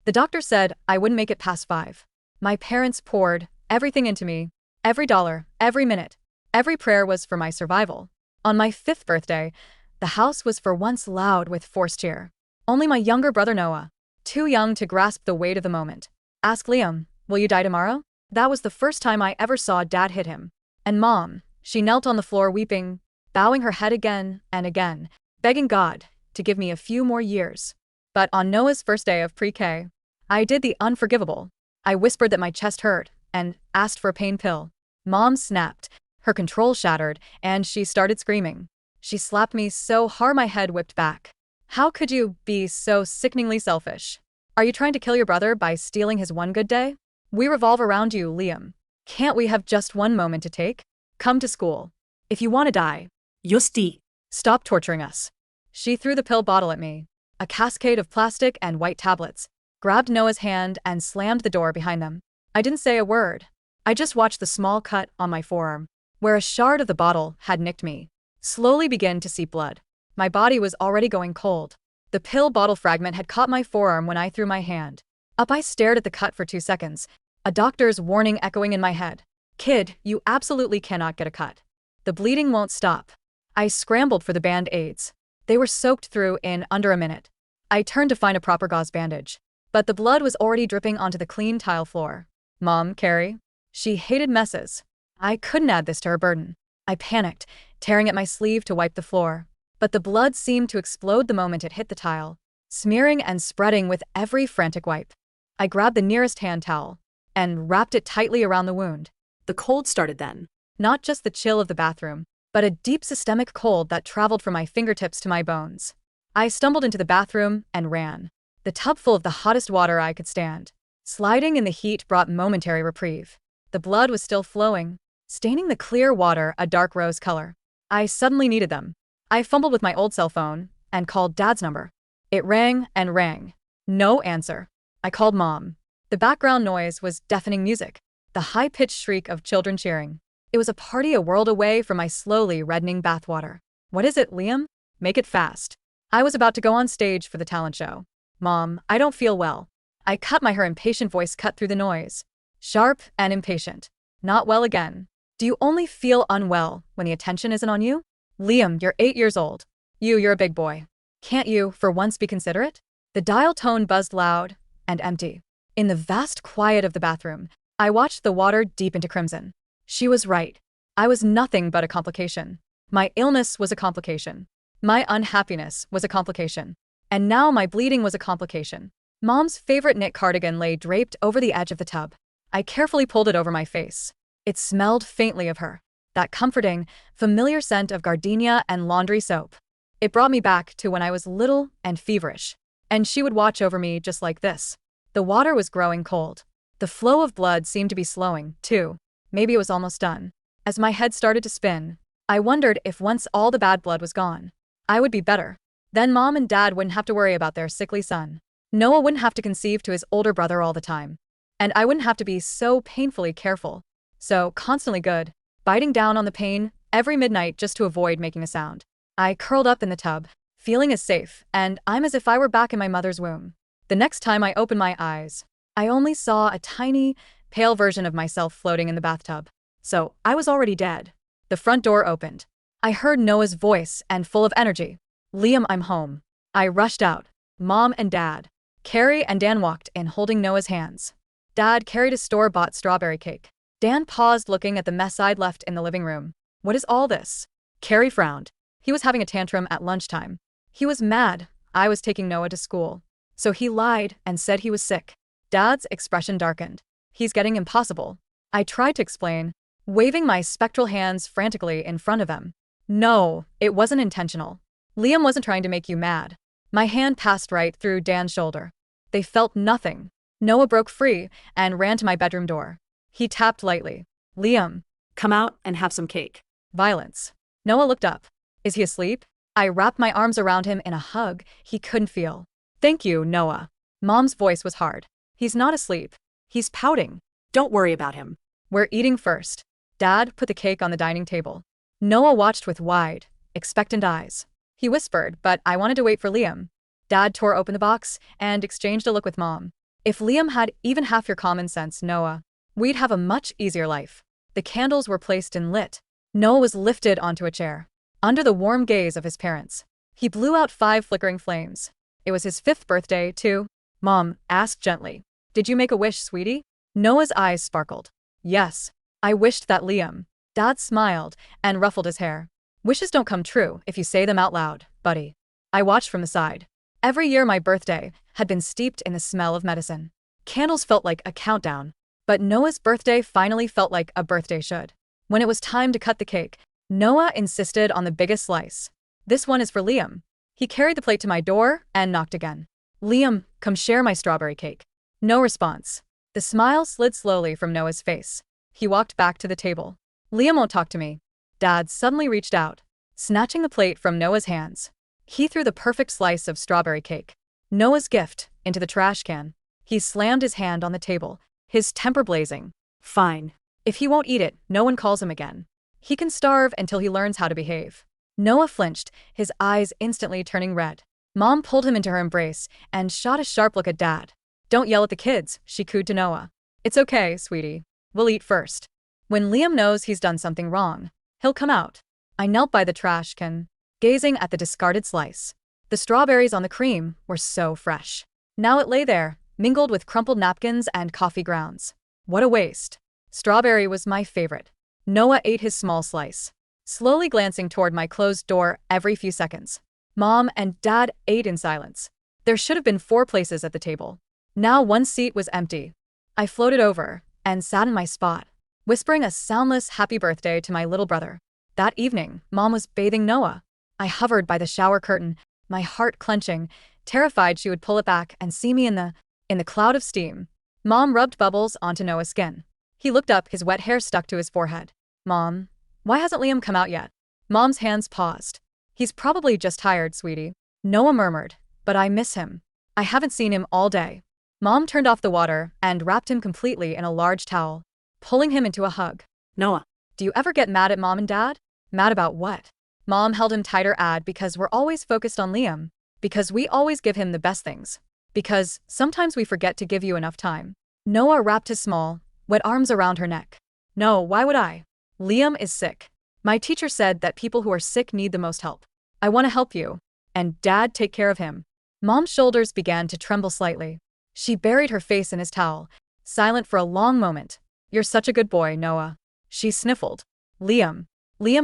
The doctor said I wouldn't make it past 5. My parents poured everything into me. Every dollar, every minute, every prayer was for my survival. On my 5th birthday, the house was for once loud with forced cheer. Only my younger brother Noah, too young to grasp the weight of the moment, asked Liam, "Will you die tomorrow?" That was the first time I ever saw Dad hit him. And Mom, she knelt on the floor weeping, bowing her head again and again, begging God to give me a few more years. But on Noah's first day of pre-K, I did the unforgivable. I whispered that my chest hurt and asked for a pain pill. Mom snapped, her control shattered, and she started screaming. She slapped me so hard my head whipped back. "How could you be so sickeningly selfish? Are you trying to kill your brother by stealing his one good day? We revolve around you, Liam. Can't we have just one moment to take? Come to school. If you want to die, Justi. stop torturing us." She threw the pill bottle at me, a cascade of plastic and white tablets, grabbed Noah's hand and slammed the door behind them. I didn't say a word. I just watched the small cut on my forearm, where a shard of the bottle had nicked me, slowly begin to seep blood. My body was already going cold. The pill bottle fragment had caught my forearm when I threw my hand. Up I stared at the cut for 2 seconds, a doctor's warning echoing in my head. "Kid, you absolutely cannot get a cut. The bleeding won't stop." I scrambled for the band-aids. They were soaked through in under a minute. I turned to find a proper gauze bandage, but the blood was already dripping onto the clean tile floor. Mom, Carrie, she hated messes. I couldn't add this to her burden. I panicked, tearing at my sleeve to wipe the floor. But the blood seemed to explode the moment it hit the tile, smearing and spreading with every frantic wipe. I grabbed the nearest hand towel and wrapped it tightly around the wound. The cold started then. Not just the chill of the bathroom, but a deep systemic cold that traveled from my fingertips to my bones. I stumbled into the bathroom and ran, the tub full of the hottest water I could stand. Sliding in the heat brought momentary reprieve. The blood was still flowing, staining the clear water a dark rose color. I suddenly needed them. I fumbled with my old cell phone and called Dad's number. It rang and rang. No answer. I called Mom. The background noise was deafening music, the high-pitched shriek of children cheering. It was a party a world away from my slowly reddening bathwater. "What is it, Liam? Make it fast." I was about to go on stage for the talent show. "Mom, I don't feel well." Her impatient voice cut through the noise. Sharp and impatient. "Not well again. Do you only feel unwell when the attention isn't on you? Liam, you're 8 years old. You're a big boy. Can't you, for once, be considerate?" The dial tone buzzed loud and empty. In the vast quiet of the bathroom, I watched the water deep into crimson. She was right. I was nothing but a complication. My illness was a complication. My unhappiness was a complication. And now my bleeding was a complication. Mom's favorite knit cardigan lay draped over the edge of the tub. I carefully pulled it over my face. It smelled faintly of her, that comforting, familiar scent of gardenia and laundry soap. It brought me back to when I was little and feverish. And she would watch over me just like this. The water was growing cold. The flow of blood seemed to be slowing, too. Maybe it was almost done. As my head started to spin, I wondered if once all the bad blood was gone, I would be better. Then Mom and Dad wouldn't have to worry about their sickly son. Noah wouldn't have to conceive to his older brother all the time. And I wouldn't have to be so painfully careful, so constantly good, biting down on the pain every midnight just to avoid making a sound. I curled up in the tub, feeling as safe, and I'm as if I were back in my mother's womb. The next time I opened my eyes, I only saw a tiny, pale version of myself floating in the bathtub. So I was already dead. The front door opened. I heard Noah's voice and full of energy. "Liam, I'm home." I rushed out. Mom and Dad, Carrie and Dan walked in holding Noah's hands. Dad carried a store-bought strawberry cake. Dan paused looking at the mess I'd left in the living room. "What is all this?" Carrie frowned. He was having a tantrum at lunchtime. He was mad I was taking Noah to school. So he lied and said he was sick. Dad's expression darkened. "He's getting impossible." I tried to explain, waving my spectral hands frantically in front of them. "No, it wasn't intentional. Liam wasn't trying to make you mad." My hand passed right through Dan's shoulder. They felt nothing. Noah broke free and ran to my bedroom door. He tapped lightly. "Liam, Come out and have some cake." violence." Noah looked up. "Is he asleep?" I wrapped my arms around him in a hug he couldn't feel. "Thank you, Noah." Mom's voice was hard. "He's not asleep. He's pouting." Don't worry about him. "We're eating first." Dad put the cake on the dining table. Noah watched with wide, expectant eyes. He whispered, but I wanted to wait for Liam. Dad tore open the box and exchanged a look with Mom. If Liam had even half your common sense, Noah, we'd have a much easier life. The candles were placed and lit. Noah was lifted onto a chair. Under the warm gaze of his parents, he blew out 5 flickering flames. It was his 5th birthday, too. Mom asked gently, "Did you make a wish, sweetie?" Noah's eyes sparkled. "Yes. I wished that Liam." Dad smiled and ruffled his hair. "Wishes don't come true if you say them out loud, buddy." I watched from the side. Every year my birthday had been steeped in the smell of medicine. Candles felt like a countdown. But Noah's birthday finally felt like a birthday should. When it was time to cut the cake, Noah insisted on the biggest slice. "This one is for Liam." He carried the plate to my door and knocked again. "Liam, come share my strawberry cake." No response. The smile slid slowly from Noah's face. He walked back to the table. "Liam won't talk to me." Dad suddenly reached out, snatching the plate from Noah's hands. He threw the perfect slice of strawberry cake, Noah's gift, into the trash can. He slammed his hand on the table, his temper blazing. "Fine. If he won't eat it, no one calls him again. He can starve until he learns how to behave." Noah flinched, his eyes instantly turning red. Mom pulled him into her embrace and shot a sharp look at Dad. "Don't yell at the kids," she cooed to Noah. "It's okay, sweetie. We'll eat first. When Liam knows he's done something wrong, he'll come out." I knelt by the trash can, gazing at the discarded slice. The strawberries on the cream were so fresh. Now it lay there, mingled with crumpled napkins and coffee grounds. What a waste. Strawberry was my favorite. Noah ate his small slice, slowly glancing toward my closed door every few seconds. Mom and Dad ate in silence. There should have been 4 places at the table. Now 1 seat was empty. I floated over and sat in my spot, whispering a soundless happy birthday to my little brother. That evening, Mom was bathing Noah. I hovered by the shower curtain, my heart clenching, terrified she would pull it back and see me in the cloud of steam. Mom rubbed bubbles onto Noah's skin. He looked up, his wet hair stuck to his forehead. "Mom, why hasn't Liam come out yet?" Mom's hands paused. "He's probably just tired, sweetie." Noah murmured, "But I miss him. I haven't seen him all day." Mom turned off the water and wrapped him completely in a large towel, pulling him into a hug. Noah. "Do you ever get mad at Mom and Dad?" "Mad about what?" Mom held him tighter. Because we're always focused on Liam. Because we always give him the best things. Because sometimes we forget to give you enough time." Noah wrapped his small, wet arms around her neck. "No, why would I? Liam is sick. My teacher said that people who are sick need the most help. I want to help you. And Dad, take care of him." Mom's shoulders began to tremble slightly. She buried her face in his towel, silent for a long moment. "You're such a good boy, Noah." She sniffled. Liam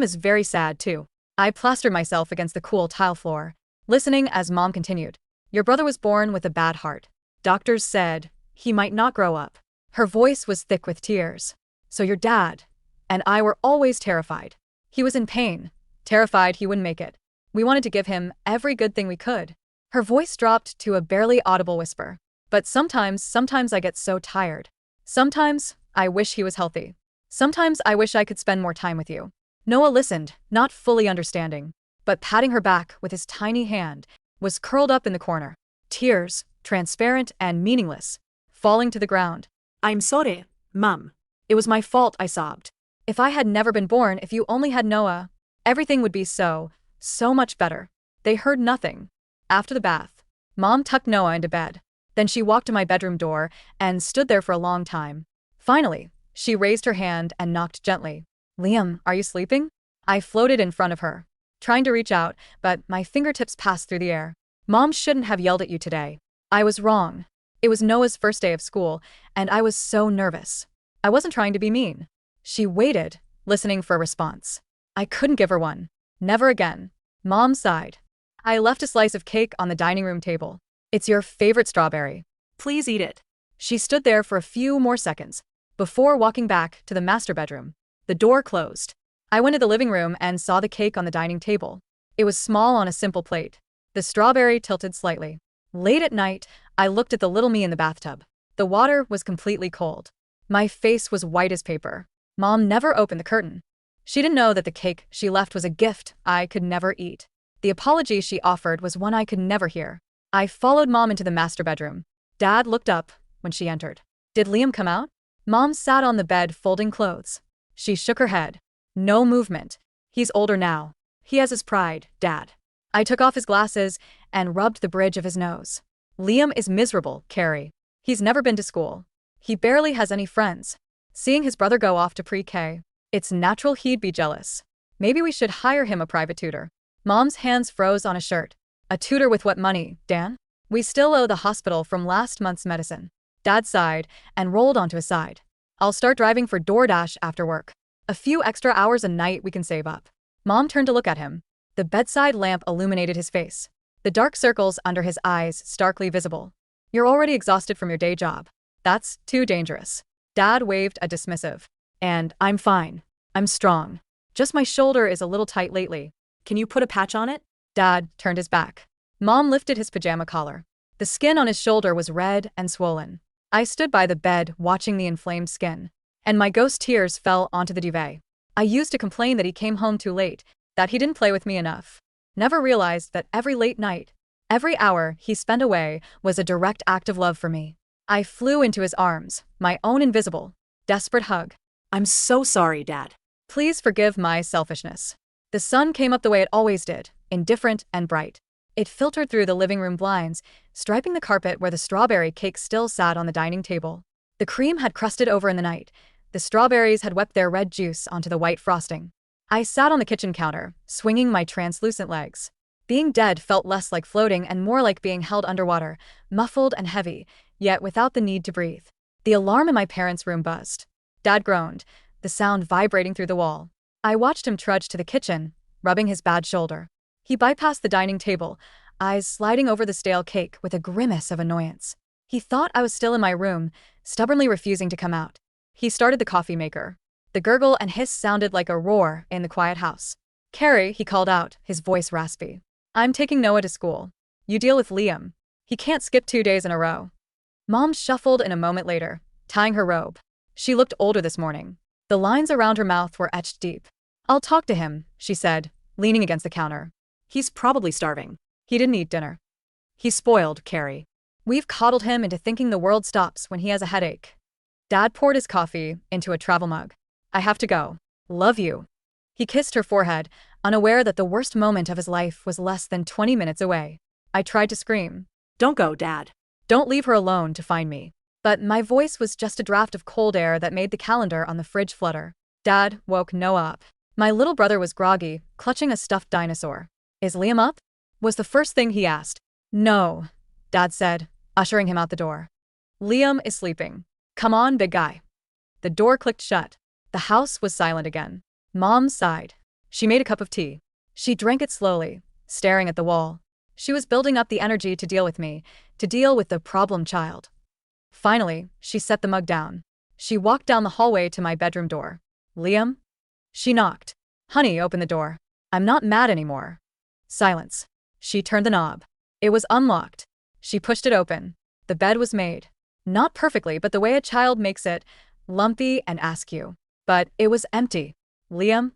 is very sad too." I plastered myself against the cool tile floor, listening as Mom continued. "Your brother was born with a bad heart. Doctors said he might not grow up." Her voice was thick with tears. "So your dad and I were always terrified. He was in pain, terrified he wouldn't make it. We wanted to give him every good thing we could." Her voice dropped to a barely audible whisper. "But sometimes I get so tired. Sometimes I wish he was healthy. Sometimes I wish I could spend more time with you." Noah listened, not fully understanding, but patting her back with his tiny hand, was curled up in the corner. Tears, transparent and meaningless, falling to the ground. "I'm sorry, Mom. "It was my fault," I sobbed. "If I had never been born, if you only had Noah, everything would be so much better." They heard nothing. After the bath, Mom tucked Noah into bed. Then she walked to my bedroom door and stood there for a long time. Finally, she raised her hand and knocked gently. "Liam, are you sleeping?" I floated in front of her, trying to reach out, but my fingertips passed through the air. "Mom shouldn't have yelled at you today. I was wrong. It was Noah's first day of school, and I was so nervous. I wasn't trying to be mean." She waited, listening for a response. I couldn't give her one. "Never again." Mom sighed. I left a slice of cake on the dining room table. "It's your favorite strawberry. Please eat it." She stood there for a few more seconds, before walking back to the master bedroom. The door closed. I went to the living room and saw the cake on the dining table. It was small on a simple plate. The strawberry tilted slightly. Late at night, I looked at the little me in the bathtub. The water was completely cold. My face was white as paper. Mom never opened the curtain. She didn't know that the cake she left was a gift I could never eat. The apology she offered was one I could never hear. I followed Mom into the master bedroom. Dad looked up when she entered. "Did Liam come out?" Mom sat on the bed folding clothes. She shook her head. "No movement. He's older now. He has his pride, Dad." I took off his glasses and rubbed the bridge of his nose. "Liam is miserable, Carrie. He's never been to school. He barely has any friends. Seeing his brother go off to pre-K, it's natural he'd be jealous. Maybe we should hire him a private tutor. Mom's hands froze on a shirt. A tutor with what money, Dan? We still owe the hospital from last month's medicine. Dad sighed and rolled onto his side. I'll start driving for DoorDash after work. A few extra hours a night we can save up. Mom turned to look at him. The bedside lamp illuminated his face. The dark circles under his eyes starkly visible. You're already exhausted from your day job. That's too dangerous. Dad waved a dismissive. And I'm fine. I'm strong. Just my shoulder is a little tight lately. Can you put a patch on it? Dad turned his back. Mom lifted his pajama collar. The skin on his shoulder was red and swollen. I stood by the bed watching the inflamed skin, and my ghost tears fell onto the duvet. I used to complain that he came home too late, that he didn't play with me enough. Never realized that every late night, every hour he spent away was a direct act of love for me. I flew into his arms, my own invisible, desperate hug. I'm so sorry, Dad. Please forgive my selfishness. The sun came up the way it always did, indifferent and bright. It filtered through the living room blinds, striping the carpet where the strawberry cake still sat on the dining table. The cream had crusted over in the night. The strawberries had wept their red juice onto the white frosting. I sat on the kitchen counter, swinging my translucent legs. Being dead felt less like floating and more like being held underwater, muffled and heavy, yet without the need to breathe. The alarm in my parents' room buzzed. Dad groaned, the sound vibrating through the wall. I watched him trudge to the kitchen, rubbing his bad shoulder. He bypassed the dining table, eyes sliding over the stale cake with a grimace of annoyance. He thought I was still in my room, stubbornly refusing to come out. He started the coffee maker. The gurgle and hiss sounded like a roar in the quiet house. Carrie, he called out, his voice raspy. I'm taking Noah to school. You deal with Liam. He can't skip 2 days in a row. Mom shuffled in a moment later, tying her robe. She looked older this morning. The lines around her mouth were etched deep. I'll talk to him, she said, leaning against the counter. He's probably starving. He didn't eat dinner. He's spoiled, Carrie. We've coddled him into thinking the world stops when he has a headache. Dad poured his coffee into a travel mug. I have to go. Love you. He kissed her forehead, unaware that the worst moment of his life was less than 20 minutes away. I tried to scream. Don't go, Dad. Don't leave her alone to find me. But my voice was just a draft of cold air that made the calendar on the fridge flutter. Dad woke Noah up. My little brother was groggy, clutching a stuffed dinosaur. Is Liam up? Was the first thing he asked. No, Dad said, ushering him out the door. Liam is sleeping. Come on, big guy. The door clicked shut. The house was silent again. Mom sighed. She made a cup of tea. She drank it slowly, staring at the wall. She was building up the energy to deal with me, to deal with the problem child. Finally, she set the mug down. She walked down the hallway to my bedroom door. Liam? She knocked. Honey, open the door. I'm not mad anymore. Silence. She turned the knob. It was unlocked. She pushed it open. The bed was made. Not perfectly, but the way a child makes it, lumpy and askew. But it was empty. Liam?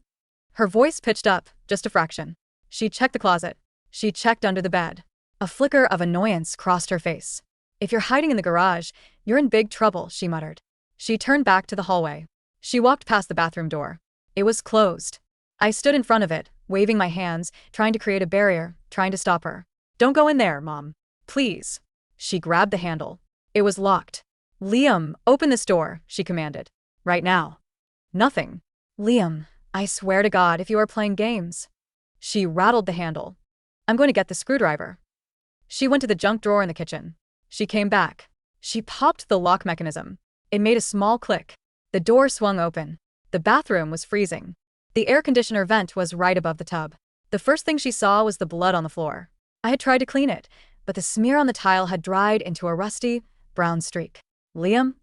Her voice pitched up, just a fraction. She checked the closet. She checked under the bed. A flicker of annoyance crossed her face. If you're hiding in the garage, you're in big trouble, she muttered. She turned back to the hallway. She walked past the bathroom door. It was closed. I stood in front of it, waving my hands, trying to create a barrier, trying to stop her. Don't go in there, Mom. Please. She grabbed the handle. It was locked. Liam, open this door, she commanded. Right now. Nothing. Liam, I swear to God if you are playing games. She rattled the handle. I'm going to get the screwdriver. She went to the junk drawer in the kitchen. She came back. She popped the lock mechanism. It made a small click. The door swung open. The bathroom was freezing. The air conditioner vent was right above the tub. The first thing she saw was the blood on the floor. I had tried to clean it, but the smear on the tile had dried into a rusty, brown streak. Liam?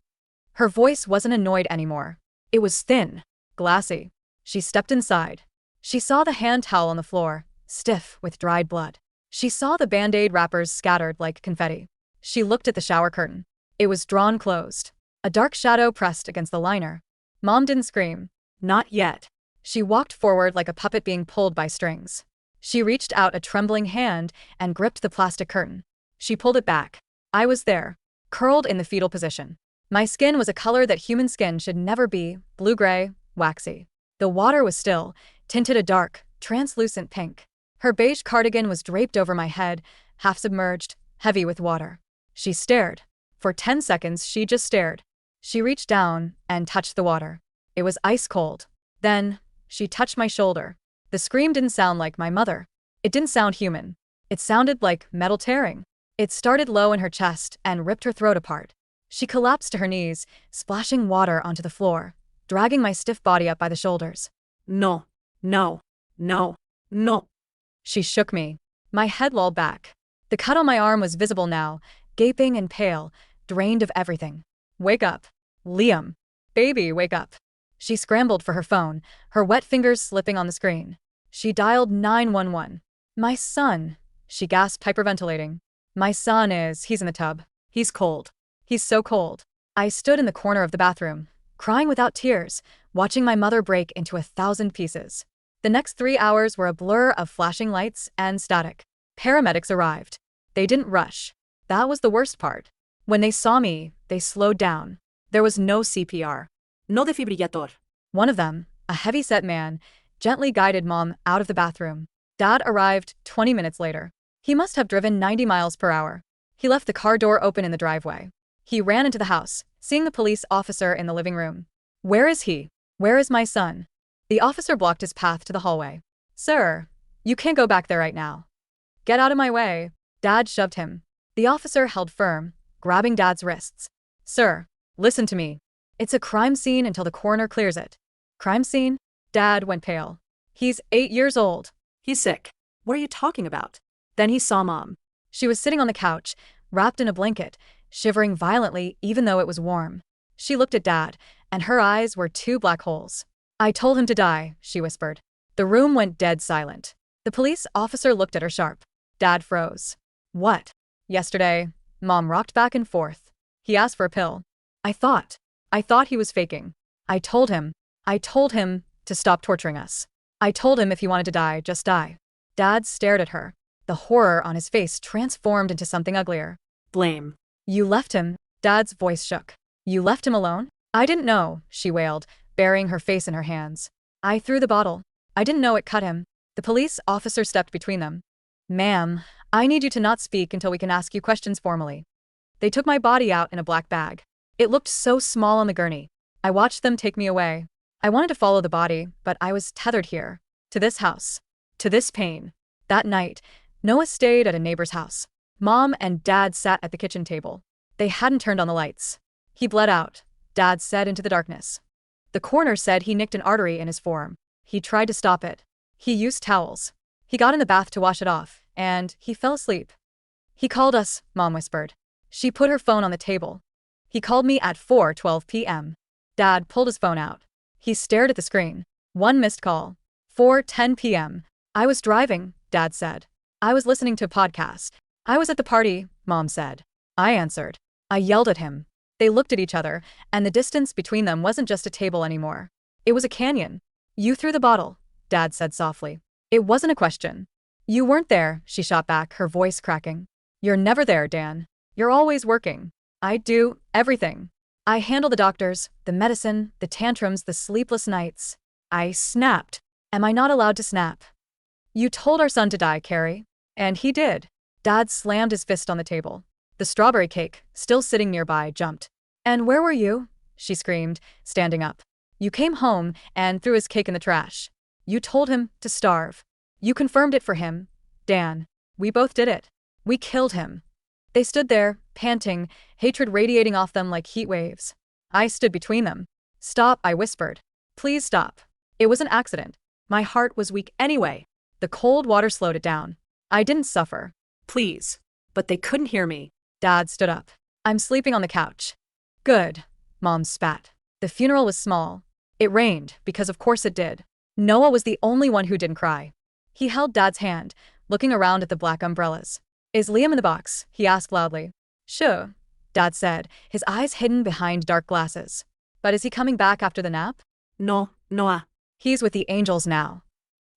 Her voice wasn't annoyed anymore. It was thin, glassy. She stepped inside. She saw the hand towel on the floor, stiff with dried blood. She saw the Band-Aid wrappers scattered like confetti. She looked at the shower curtain. It was drawn closed. A dark shadow pressed against the liner. Mom didn't scream. Not yet. She walked forward like a puppet being pulled by strings. She reached out a trembling hand and gripped the plastic curtain. She pulled it back. I was there, curled in the fetal position. My skin was a color that human skin should never be, blue-gray, waxy. The water was still, tinted a dark, translucent pink. Her beige cardigan was draped over my head, half submerged, heavy with water. She stared. For 10 seconds, she just stared. She reached down and touched the water. It was ice cold. Then, she touched my shoulder. The scream didn't sound like my mother. It didn't sound human. It sounded like metal tearing. It started low in her chest and ripped her throat apart. She collapsed to her knees, splashing water onto the floor, dragging my stiff body up by the shoulders. No, no, no, no. She shook me. My head lolled back. The cut on my arm was visible now, gaping and pale, drained of everything. Wake up. Liam. Baby, wake up. She scrambled for her phone, her wet fingers slipping on the screen. She dialed 911. My son. She gasped, hyperventilating. My son he's in the tub. He's cold. He's so cold. I stood in the corner of the bathroom, crying without tears, watching my mother break into 1,000 pieces. The next 3 hours were a blur of flashing lights and static. Paramedics arrived. They didn't rush. That was the worst part. When they saw me, they slowed down. There was no CPR. No defibrillator. One of them, a heavy-set man, gently guided Mom out of the bathroom. Dad arrived 20 minutes later. He must have driven 90 miles per hour. He left the car door open in the driveway. He ran into the house, seeing the police officer in the living room. Where is he? Where is my son? The officer blocked his path to the hallway. Sir, you can't go back there right now. Get out of my way. Dad shoved him. The officer held firm, grabbing Dad's wrists. Sir, listen to me. It's a crime scene until the coroner clears it. Crime scene? Dad went pale. He's 8 years old. He's sick. What are you talking about? Then he saw Mom. She was sitting on the couch, wrapped in a blanket, shivering violently even though it was warm. She looked at Dad, and her eyes were 2 black holes. I told him to die, she whispered. The room went dead silent. The police officer looked at her sharp. Dad froze. What? Yesterday, Mom rocked back and forth. He asked for a pill. I thought he was faking. I told him to stop torturing us. I told him if he wanted to die, just die. Dad stared at her. The horror on his face transformed into something uglier. Blame. You left him. Dad's voice shook. You left him alone? I didn't know, she wailed, burying her face in her hands. I threw the bottle. I didn't know it cut him. The police officer stepped between them. Ma'am, I need you to not speak until we can ask you questions formally. They took my body out in a black bag. It looked so small on the gurney. I watched them take me away. I wanted to follow the body, but I was tethered here. To this house. To this pain. That night, Noah stayed at a neighbor's house. Mom and Dad sat at the kitchen table. They hadn't turned on the lights. He bled out, Dad said into the darkness. The coroner said he nicked an artery in his forearm. He tried to stop it. He used towels. He got in the bath to wash it off, and he fell asleep. He called us, Mom whispered. She put her phone on the table. He called me at 4:12 p.m. Dad pulled his phone out. He stared at the screen. 1 missed call. 4:10 p.m. I was driving, Dad said. I was listening to a podcast. I was at the party, Mom said. I answered. I yelled at him. They looked at each other, and the distance between them wasn't just a table anymore. It was a canyon. You threw the bottle, Dad said softly. It wasn't a question. You weren't there, she shot back, her voice cracking. You're never there, Dan. You're always working. I do everything. I handle the doctors, the medicine, the tantrums, the sleepless nights. I snapped. Am I not allowed to snap? You told our son to die, Carrie. And he did. Dad slammed his fist on the table. The strawberry cake, still sitting nearby, jumped. And where were you? She screamed, standing up. You came home and threw his cake in the trash. You told him to starve. You confirmed it for him. Dan. We both did it. We killed him. They stood there, panting, hatred radiating off them like heat waves. I stood between them. Stop, I whispered. Please stop. It was an accident. My heart was weak anyway. The cold water slowed it down. I didn't suffer. Please. But they couldn't hear me. Dad stood up. I'm sleeping on the couch. Good. Mom spat. The funeral was small. It rained, because of course it did. Noah was the only one who didn't cry. He held Dad's hand, looking around at the black umbrellas. Is Liam in the box? He asked loudly. Sure, Dad said, his eyes hidden behind dark glasses. But is he coming back after the nap? No, Noah. He's with the angels now.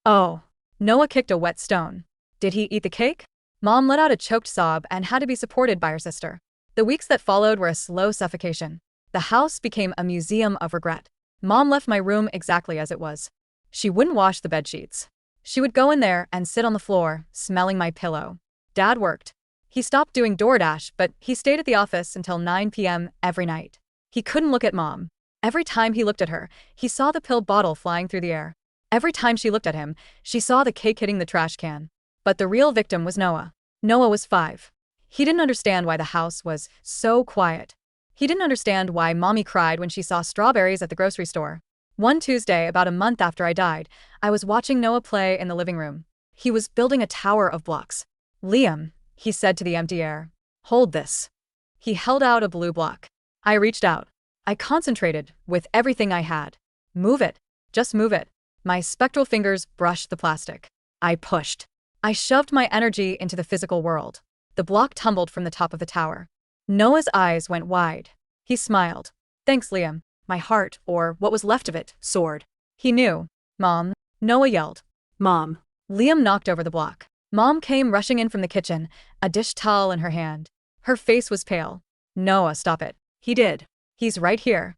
Oh. Noah kicked a wet stone. Did he eat the cake? Mom let out a choked sob and had to be supported by her sister. The weeks that followed were a slow suffocation. The house became a museum of regret. Mom left my room exactly as it was. She wouldn't wash the bedsheets. She would go in there and sit on the floor, smelling my pillow. Dad worked. He stopped doing DoorDash, but he stayed at the office until 9 p.m. every night. He couldn't look at Mom. Every time he looked at her, he saw the pill bottle flying through the air. Every time she looked at him, she saw the cake hitting the trash can. But the real victim was Noah. Noah was 5. He didn't understand why the house was so quiet. He didn't understand why Mommy cried when she saw strawberries at the grocery store. One Tuesday, about a month after I died, I was watching Noah play in the living room. He was building a tower of blocks. "Liam," he said to the empty air. "Hold this." He held out a blue block. I reached out. I concentrated with everything I had. "Move it. Just move it." My spectral fingers brushed the plastic. I pushed. I shoved my energy into the physical world. The block tumbled from the top of the tower. Noah's eyes went wide. He smiled. "Thanks, Liam." My heart, or what was left of it, soared. He knew. "Mom," Noah yelled. Mom. Liam knocked over the block. Mom came rushing in from the kitchen, a dish towel in her hand. Her face was pale. "Noah, stop it." He did. "He's right here."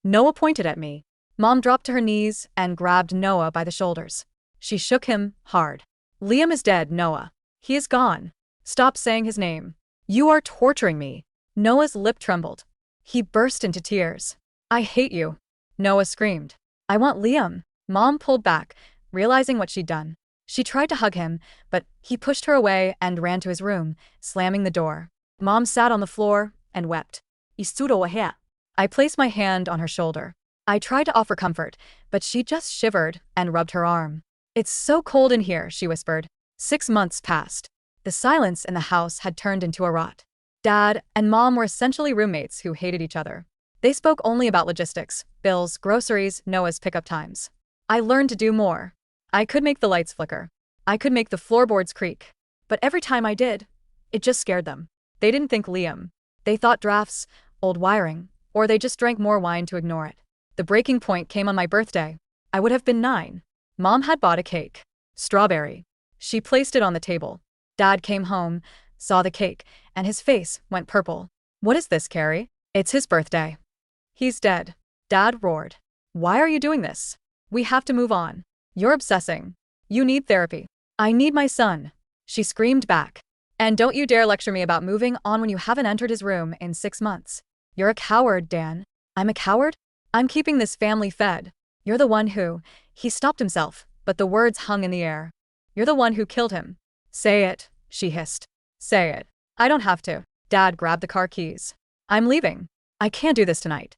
Noah pointed at me. Mom dropped to her knees and grabbed Noah by the shoulders. She shook him hard. "Liam is dead, Noah. He is gone. Stop saying his name. You are torturing me." Noah's lip trembled. He burst into tears. "I hate you." Noah screamed. "I want Liam." Mom pulled back, realizing what she'd done. She tried to hug him, but he pushed her away and ran to his room, slamming the door. Mom sat on the floor and wept. "이수로워해." I placed my hand on her shoulder. I tried to offer comfort, but she just shivered and rubbed her arm. "It's so cold in here," she whispered. 6 months passed. The silence in the house had turned into a rot. Dad and Mom were essentially roommates who hated each other. They spoke only about logistics, bills, groceries, Noah's pickup times. I learned to do more. I could make the lights flicker. I could make the floorboards creak. But every time I did, it just scared them. They didn't think Liam. They thought drafts, old wiring, or they just drank more wine to ignore it. The breaking point came on my birthday. I would have been 9. Mom had bought a cake. Strawberry. She placed it on the table. Dad came home, saw the cake, and his face went purple. "What is this, Carrie?" "It's his birthday." "He's dead." Dad roared. "Why are you doing this? We have to move on. You're obsessing. You need therapy." "I need my son," she screamed back. "And don't you dare lecture me about moving on when you haven't entered his room in 6 months. You're a coward, Dan." "I'm a coward? I'm keeping this family fed. You're the one who—" He stopped himself, but the words hung in the air. "You're the one who killed him." "Say it," she hissed. "Say it." "I don't have to." Dad grabbed the car keys. "I'm leaving. I can't do this tonight.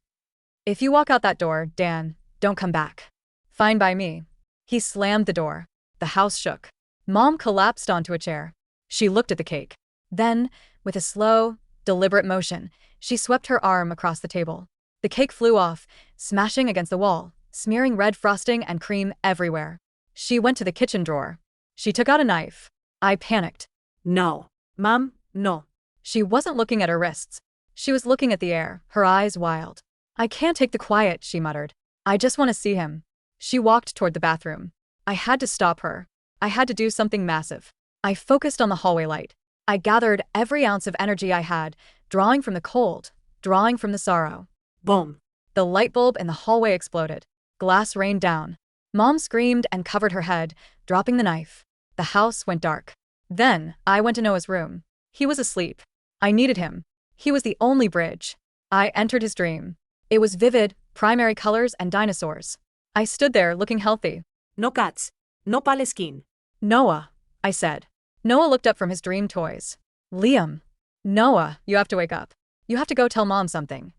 If you walk out that door, Dan, don't come back." "Fine by me." He slammed the door. The house shook. Mom collapsed onto a chair. She looked at the cake. Then, with a slow, deliberate motion, she swept her arm across the table. The cake flew off, smashing against the wall, smearing red frosting and cream everywhere. She went to the kitchen drawer. She took out a knife. I panicked. "No. Mom, no." She wasn't looking at her wrists. She was looking at the air, her eyes wild. "I can't take the quiet," she muttered. "I just want to see him." She walked toward the bathroom. I had to stop her. I had to do something massive. I focused on the hallway light. I gathered every ounce of energy I had, drawing from the cold, drawing from the sorrow. Boom. The light bulb in the hallway exploded. Glass rained down. Mom screamed and covered her head, dropping the knife. The house went dark. Then, I went to Noah's room. He was asleep. I needed him. He was the only bridge. I entered his dream. It was vivid, primary colors and dinosaurs. I stood there looking healthy. "No cats. No paleskin." "Noah," I said. Noah looked up from his dream toys. "Liam." "Noah, you have to wake up. You have to go tell Mom something."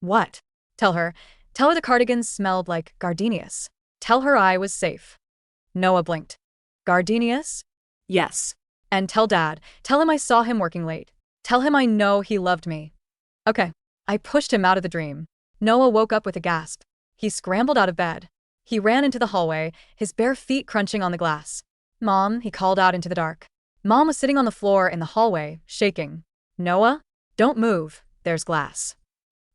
"What?" Tell her the cardigans smelled like gardenias. Tell her I was safe." Noah blinked. "Gardenias?" "Yes." "And tell Dad. Tell him I saw him working late. Tell him I know he loved me." "Okay." I pushed him out of the dream. Noah woke up with a gasp. He scrambled out of bed. He ran into the hallway, his bare feet crunching on the glass. "Mom," he called out into the dark. Mom was sitting on the floor in the hallway, shaking. "Noah? Don't move. There's glass."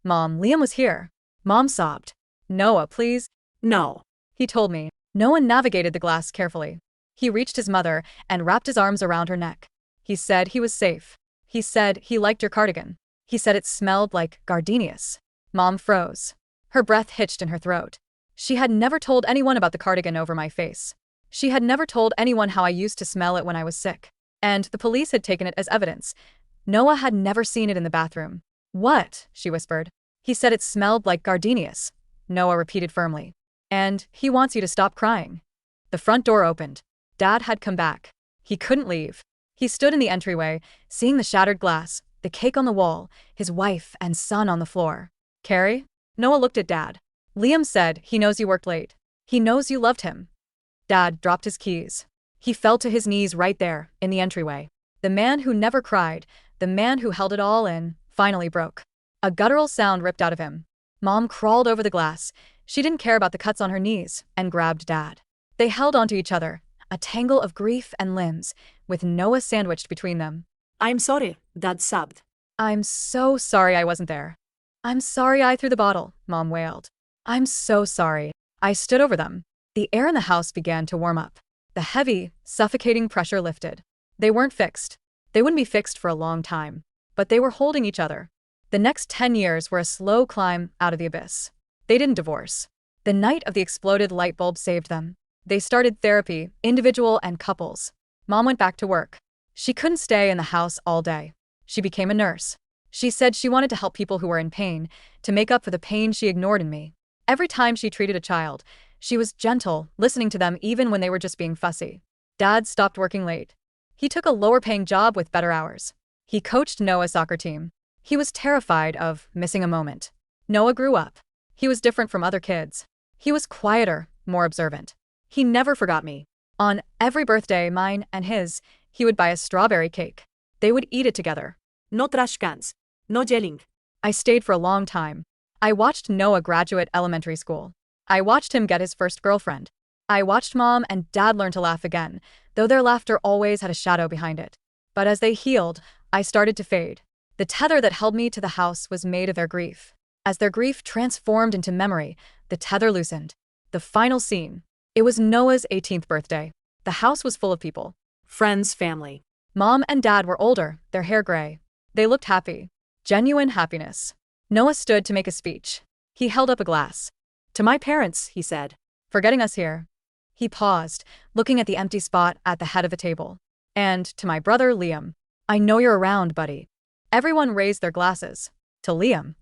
"Mom, Liam was here." Mom sobbed. "Noah, please." "No." He told me. Noah navigated the glass carefully. He reached his mother and wrapped his arms around her neck. He said he was safe. He said he liked your cardigan. He said it smelled like gardenias. Mom froze. Her breath hitched in her throat. She had never told anyone about the cardigan over my face. She had never told anyone how I used to smell it when I was sick. And the police had taken it as evidence. Noah had never seen it in the bathroom. What? She whispered. He said it smelled like gardenias. Noah repeated firmly. And he wants you to stop crying. The front door opened. Dad had come back. He couldn't leave. He stood in the entryway, seeing the shattered glass, the cake on the wall, his wife and son on the floor. Carrie? Noah looked at Dad. Liam said he knows you worked late. He knows you loved him. Dad dropped his keys. He fell to his knees right there, in the entryway. The man who never cried, the man who held it all in, finally broke. A guttural sound ripped out of him. Mom crawled over the glass. She didn't care about the cuts on her knees, and grabbed Dad. They held onto each other, a tangle of grief and limbs, with Noah sandwiched between them. I'm sorry, Dad sobbed. I'm so sorry I wasn't there. I'm sorry I threw the bottle, Mom wailed. I'm so sorry. I stood over them. The air in the house began to warm up. The heavy, suffocating pressure lifted. They weren't fixed. They wouldn't be fixed for a long time. But they were holding each other. The next 10 years were a slow climb out of the abyss. They didn't divorce. The night of the exploded light bulb saved them. They started therapy, individual and couples. Mom went back to work. She couldn't stay in the house all day. She became a nurse. She said she wanted to help people who were in pain, to make up for the pain she ignored in me. Every time she treated a child, she was gentle, listening to them even when they were just being fussy. Dad stopped working late. He took a lower-paying job with better hours. He coached Noah's soccer team. He was terrified of missing a moment. Noah grew up. He was different from other kids. He was quieter, more observant. He never forgot me. On every birthday, mine and his, he would buy a strawberry cake. They would eat it together. No trash cans. No yelling. I stayed for a long time. I watched Noah graduate elementary school. I watched him get his first girlfriend. I watched Mom and Dad learn to laugh again, though their laughter always had a shadow behind it. But as they healed, I started to fade. The tether that held me to the house was made of their grief. As their grief transformed into memory, the tether loosened. The final scene. It was Noah's 18th birthday. The house was full of people. Friends, family. Mom and Dad were older, their hair gray. They looked happy. Genuine happiness. Noah stood to make a speech. He held up a glass. To my parents, he said, for getting us here. He paused, looking at the empty spot at the head of the table. And to my brother, Liam. I know you're around, buddy. Everyone raised their glasses. To Liam.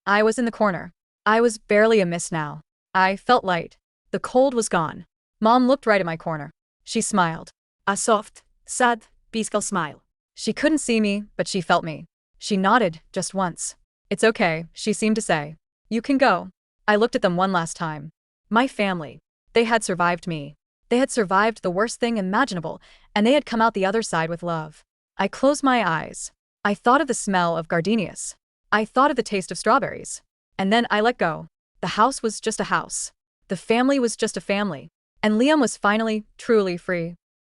I was in the corner. I was barely a miss now. I felt light. The cold was gone. Mom looked right at my corner. She smiled. A soft, sad, peaceful smile. She couldn't see me, but she felt me. She nodded, just once. It's okay, she seemed to say. You can go. I looked at them one last time. My family. They had survived me. They had survived the worst thing imaginable, and they had come out the other side with love. I closed my eyes. I thought of the smell of gardenias. I thought of the taste of strawberries. And then I let go. The house was just a house. The family was just a family. And Liam was finally, truly free.